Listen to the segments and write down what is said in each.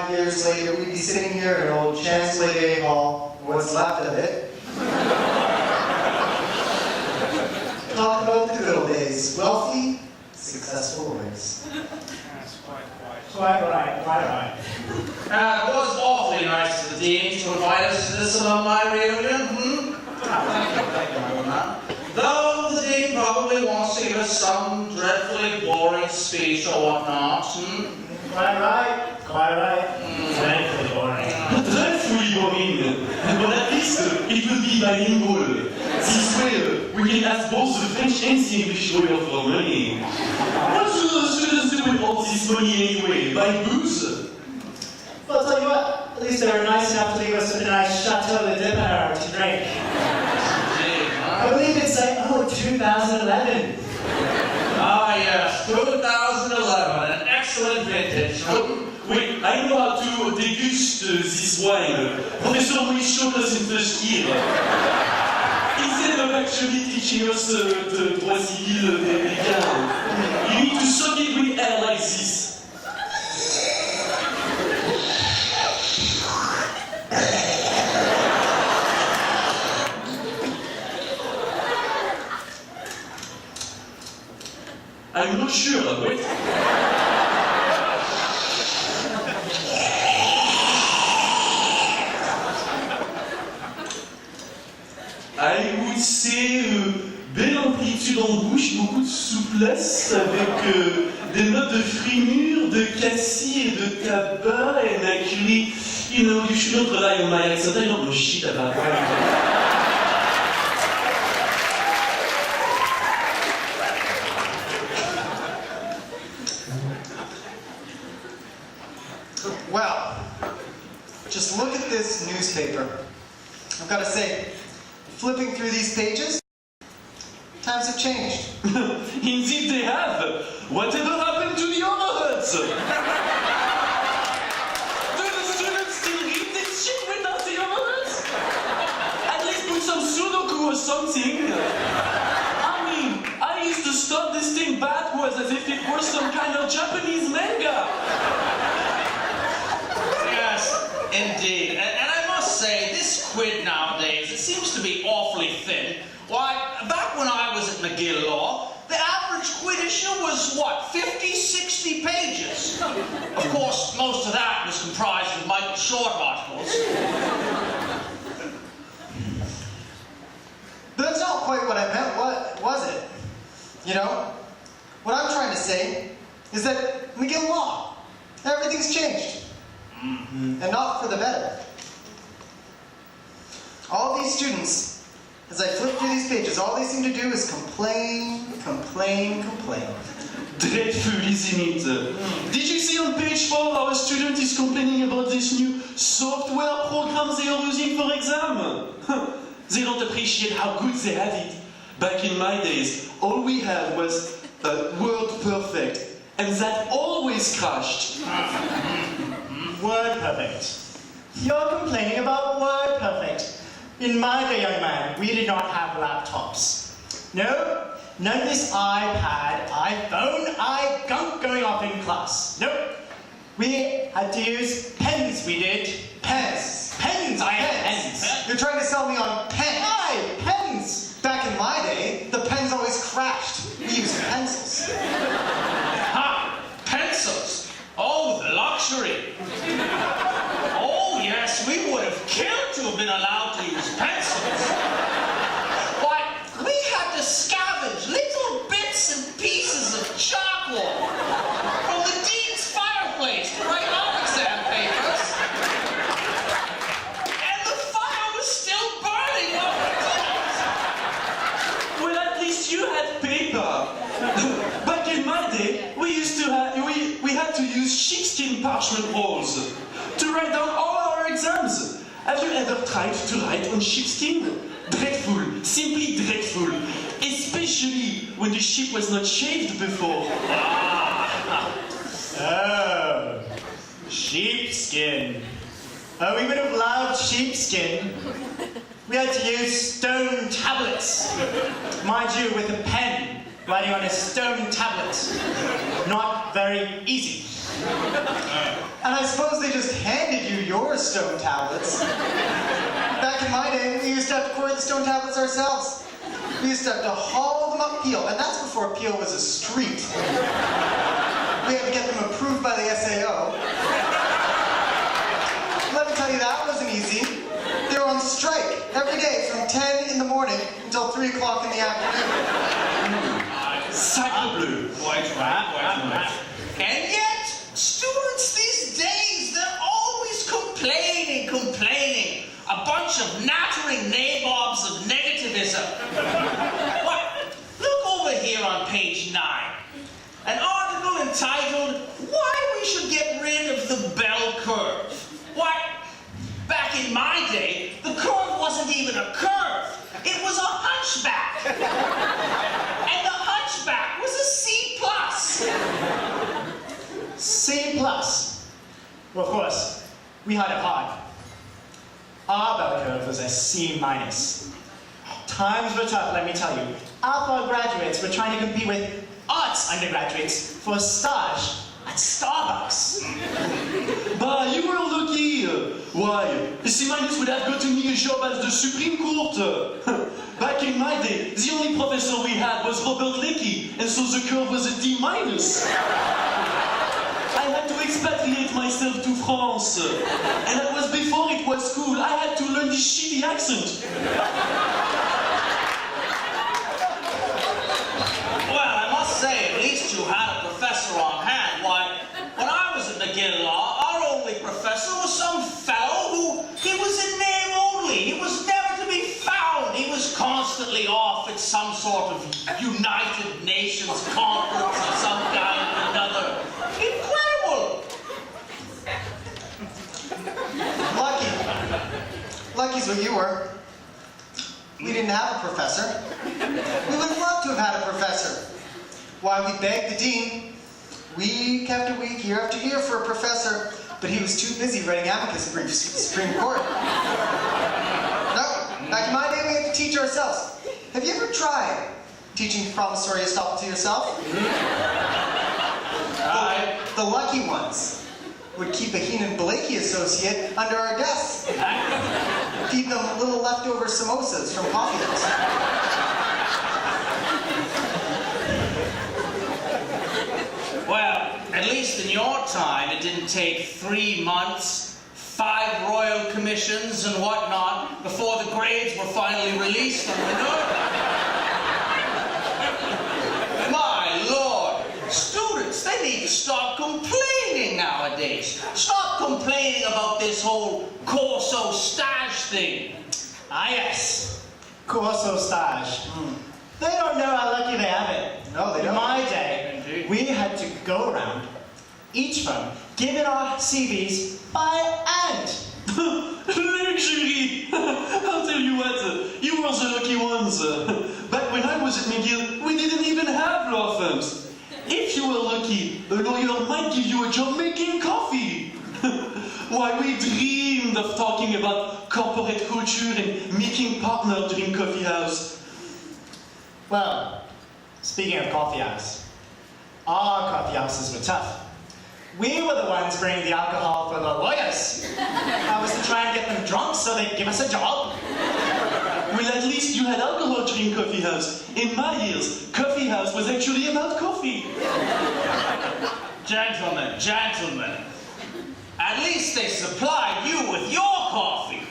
5 years later, we'd be sitting here in old Chancellor Hall, what's left of it. Talk about the good old days. Wealthy, successful lawyers. That's Quite right. It was awfully nice of the Dean to invite us to this alumni reunion. Thank you, man. Though the Dean probably wants to give us some dreadfully boring speech or whatnot. Quite right. Dreadfully boring. Dreadfully boring. But at least it will be bilingual. This way, we can ask both the French and the English lawyer for money. What do the students do with all this money anyway? Buy booze? Well, I'll tell you what, at least they were nice enough to leave us with a nice Chateau de Depart to drink. I believe it's like, 2011. Ah, yes, 2011, an excellent vintage. Wait, I know how to degust this wine. Professor Louis showed us in first year. Instead of actually teaching us the droit civil américain, you need to suck it with air like this. I'm not sure, wait. I would say belle amplitude en bouche, beaucoup de souplesse, avec des notes de frimure, de cassis et de tabac, and actually, you know, you shouldn't rely on my accent, I don't know shit about that. Well, just look at this newspaper. I've got to say, flipping through these pages, times have changed. Indeed they have. Whatever happened to the overheads? Do the students still read this shit without the overheads? At least put some Sudoku or something. I mean, I used to start this thing backwards as if it were some kind of Japanese manga. Indeed, and I must say, this quid nowadays, it seems to be awfully thin. Why, back when I was at McGill Law, the average quid issue was, what, 50, 60 pages? Of course, most of that was comprised of Michael Short articles. But that's not quite what I meant, what was it? You know, what I'm trying to say is that McGill Law, everything's changed. And not for the better. All these students, as I flip through these pages, all they seem to do is complain. Dreadful, isn't it? Did you see on page 4 how a student is complaining about this new software program they are using for exam? They don't appreciate how good they have it. Back in my days, all we had was Word Perfect, and that always crashed. Word Perfect. You're complaining about Word Perfect. In my day, young man, we did not have laptops. No, none of this iPad, iPhone, gunk going off in class. Nope. We had to use pens, we did. Pens. Pens, I had pens. You're trying to sell me on pens. Aye, pens. Back in my day, the pens always crashed. We used pencils. Ha! Pencils! Oh, the luxury! Oh, yes, we would have killed to have been allowed to use pencils. Why, we had to scavenge little bits and pieces of charcoal from the dean's fireplace to write our exam papers. And the fire was still burning over it. Well, at least you had paper. Back in my day, we had to use sheepskin parchment rolls to write down all our exams. Have you ever tried to write on sheepskin? Dreadful, simply dreadful. Especially when the sheep was not shaved before. Oh, sheepskin. Oh, we would have loved sheepskin. We had to use stone tablets. Mind you, with a pen, writing on a stone tablet. Not very easy. And I suppose they just handed you your stone tablets. Back in my day, we used to have to quarry the stone tablets ourselves. We used to have to haul them up Peel, and that's before Peel was a street. We had to get them approved by the SAO. Let me tell you, that wasn't easy. They were on strike every day from 10 in the morning until 3 o'clock in the afternoon. Sacre bleu. Quite right. And yet, students these days, they're always complaining. A bunch of nattering nabobs of negativism. What? Look over here on page 9. An article entitled, Why We Should Get Rid of the Bell Curve. Why, back in my day, the curve wasn't even a curve. It was a hunchback. And the hunchback was a C+. C+. Well, of course, we had it hard. Our bell curve was a C-. Times were tough, let me tell you. Our graduates were trying to compete with arts undergraduates for a stage at Starbucks. Bah, you were lucky. Why? C- would have gotten me a job as the Supreme Court. Back in my day, the only professor we had was Robert Leakey, and so the curve was a D-. I had to expatriate myself to France. And that was before it was cool. I had to learn this shitty accent. Well, I must say, at least you had a professor on hand. Why, when I was at McGill Law, our only professor was some fellow who, he was in name only. He was never to be found. He was constantly off at some sort of United Nations conference of some kind or another. Incredible! Lucky's what you were. We didn't have a professor. We would have loved to have had a professor. Why, we begged the dean, week after week, year after year, for a professor, but he was too busy writing amicus briefs for the Supreme Court. No, back in my day, we had to teach ourselves. Have you ever tried teaching promissory estoppel to yourself? The lucky ones would keep a Heenan Blakey associate under our desks. Feed them little leftover samosas from coffee houses. Well, at least in your time, it didn't take 3 months, 5 royal commissions and whatnot before the grades were finally released on Minerva. My Lord, students, they need to stop complaining nowadays. Stop complaining about this whole Corso stage thing. Ah, yes. Corso stage. They don't know how lucky they have it. No, they don't. In my day, Indeed. we had to go around, each firm, giving our CVs by hand. Luxury! I'll tell you what, you were the lucky ones. Back when I was at McGill, we didn't even have law firms. If you were lucky, a lawyer might give you a job making coffee. Why, we dreamed of talking about corporate culture and making partners during coffee house. Well, speaking of coffee house, our coffee houses were tough. We were the ones bringing the alcohol for the lawyers. That was to try and get them drunk so they'd give us a job. Well, at least you had alcohol during coffee house. In my years, coffee house was actually about coffee. Gentlemen. At least they supplied you with your coffee.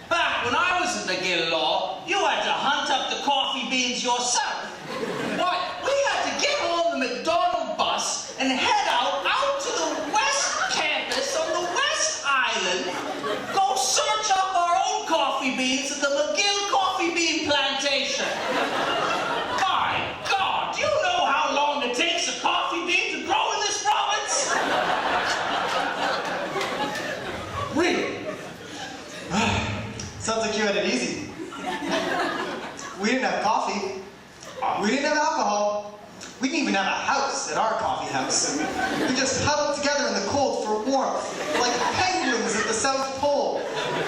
Back when I was at McGill Law, you had to hunt up the coffee beans yourself. Why, we had to get on the McDonald bus and head out to the West Campus on the West Island, go search up our own coffee beans at the McGill Coffee Bean Plantation. My God, do you know how long it takes a coffee bean to grow in this province? Really? Sounds like you had it easy. We didn't have coffee. We didn't have alcohol. We didn't even have a house at our coffee house. We just huddled together in the cold for warmth, like penguins at the South Pole,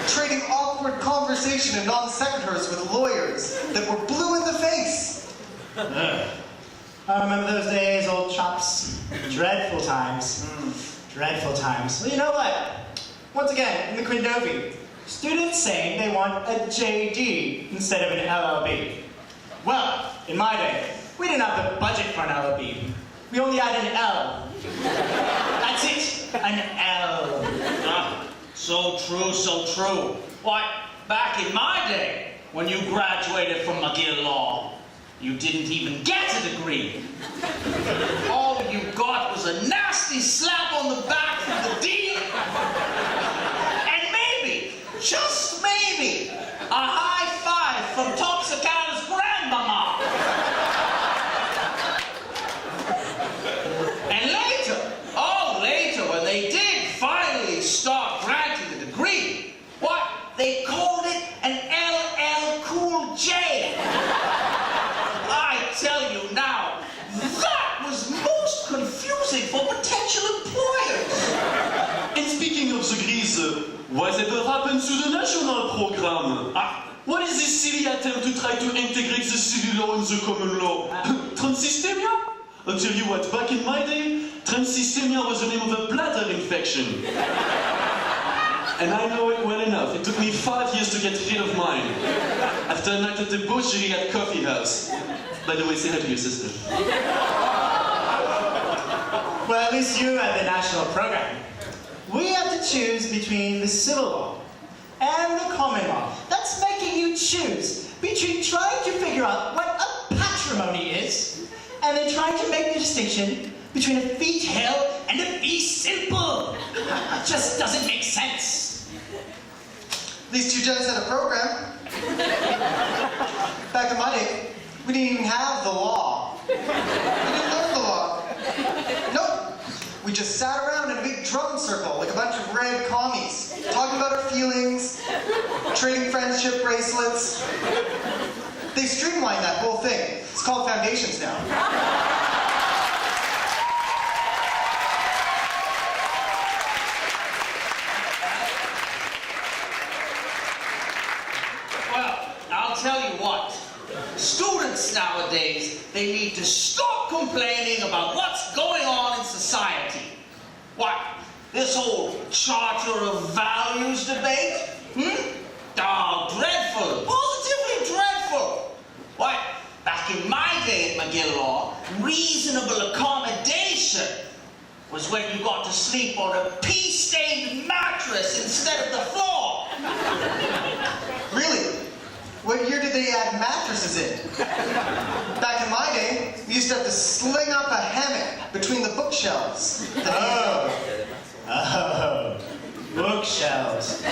trading awkward conversation and non sequiturs with lawyers that were blue in the face. I remember those days, old chaps. Dreadful times. Dreadful times. Well, you know what? Once again, in the Quindovi, students saying they want a JD instead of an LLB. Well, in my day, we didn't have the budget for an LLB. We only had an L. That's it, an L. Ah, so true, so true. Why, back in my day, when you graduated from McGill Law, you didn't even get a degree. All you got was a nasty slap on the back from the dean. And maybe, just maybe, a high five from Topsicana's grandmama. And later, when they did finally start granting the degree, what? They called it an LL Cool J. I tell you now, that was most confusing for potential employers. And speaking of the Greece, whatever happened to the national program? What is this silly attempt to try to integrate the civil law in the common law? Transystemia? I'll tell you what, back in my day, transystemia was the name of a bladder infection. And I know it well enough. It took me 5 years to get rid of mine. After a night at the butchery at Coffee House. By the way, say hi to your sister. Well, at least you had the national program. We had to choose between the civil law and the common law. That's making you choose between trying to figure out what a patrimony is and then trying to make the distinction between a fee tail and a fee simple. It just doesn't make sense. These two gents had a program. Back in my day, we didn't even have the law. We didn't learn the law. Nope. We just sat around in a big drum circle like a bunch of red commies, talking about our feelings, trading friendship bracelets. They streamlined that whole thing. It's called Foundations now. I'll tell you what, students nowadays, they need to stop complaining about what's going on in society. What, this whole Charter of Values debate? Oh, dreadful, positively dreadful. What, back in my day at McGill Law, reasonable accommodation was when you got to sleep on a pea-stained mattress instead of the floor. Really? What year did they add mattresses in? Back in my day, we used to have to sling up a hammock between the bookshelves. Oh, bookshelves.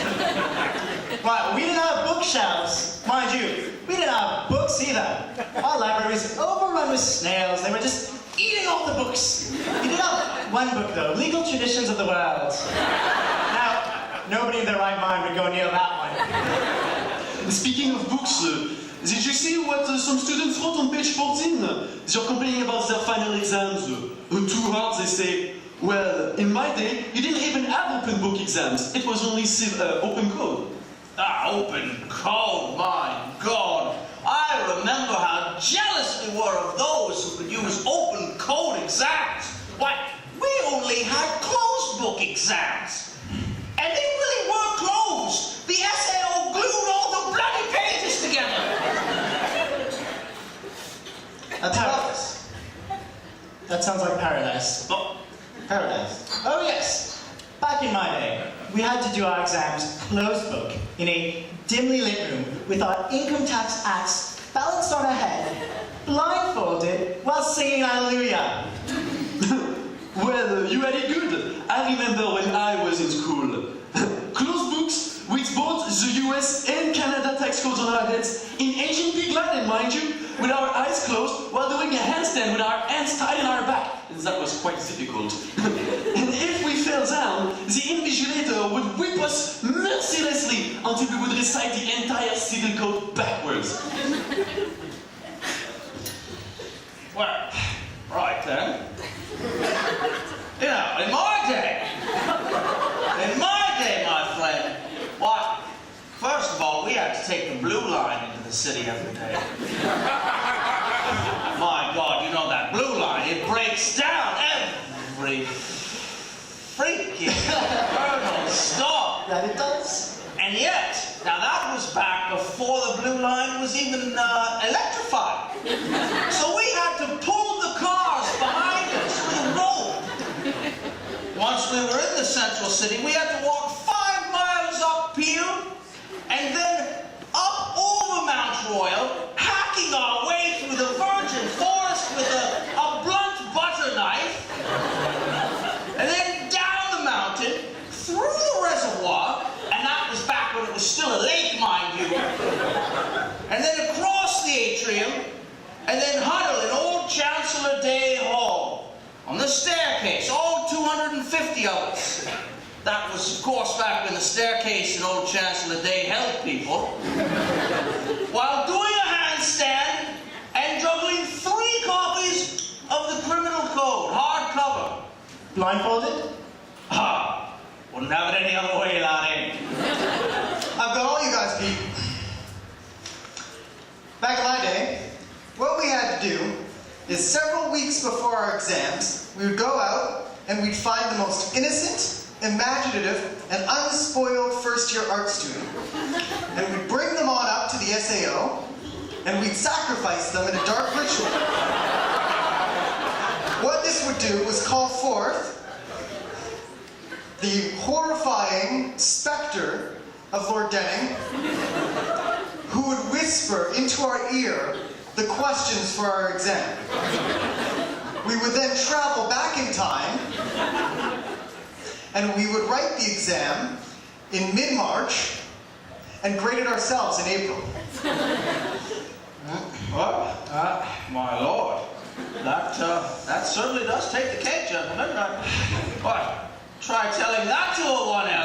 Right, we didn't have bookshelves. Mind you, we didn't have books either. Our library was overrun with snails. They were just eating all the books. We did have one book though, Legal Traditions of the World. Now, nobody in their right mind would go near that one. Speaking of books, did you see what some students wrote on page 14? They're complaining about their final exams. Too hard, they say. Well, in my day, you didn't even have open book exams. It was only open code. Open code, my God. I remember how jealous we were of those who could use open code exams. Why, we only had closed book exams. And they really were closed. The SAO glued all the bloody pages together. That's paradise. That sounds like paradise. Oh, Paradise. Oh yes, back in my day, we had to do our exams closed book in a dimly lit room with our income tax acts balanced on our head, blindfolded while singing Hallelujah. Well, you had it good. I remember when I was in school. Closed books with both the US and Canada tax codes on our heads, in ancient pig Latin, mind you, with our eyes closed while doing a handstand with our hands tied in our back. That was quite difficult. And if we fell down, the invigilator would whip us mercilessly until we would recite the entire civil code backwards. well, right then. You know, in my day, my friend, what? First of all, we had to take the blue line into the city every day. My God, you know that blue line, it breaks down every freak. It don't stop. That it does. And yet, now that was back before the blue line was even electrified. So we had to pull the cars behind us with a rope. Once we were in the central city, we had to walk 5 miles up Peel and then up over Mount Royal, hacking our way through the virgin forest with a blunt butter knife, and then down the mountain, through the reservoir, and that was back when it was still a lake, mind you, and then across the atrium, and then huddle in old Chancellor Day Hall, on the staircase, all 250 of us. That was, of course, back when the staircase in old Chancellor Day held people, while doing a handstand and juggling 3 copies of the Criminal Code, hardcover. Blindfolded? Ah, wouldn't have it any other way, laddie. I've got all you guys beat. Back in my day, what we had to do is several weeks before our exams, we would go out and we'd find the most innocent, imaginative, and unspoiled first-year art student. And we'd bring them on up to the SAO, and we'd sacrifice them in a dark ritual. What this would do was call forth the horrifying specter of Lord Denning, who would whisper into our ear the questions for our exam. We would then travel back in time, and we would write the exam in mid-March and grade it ourselves in April. Well, my lord, that certainly does take the cake, gentlemen. What? Try telling that to a 1L.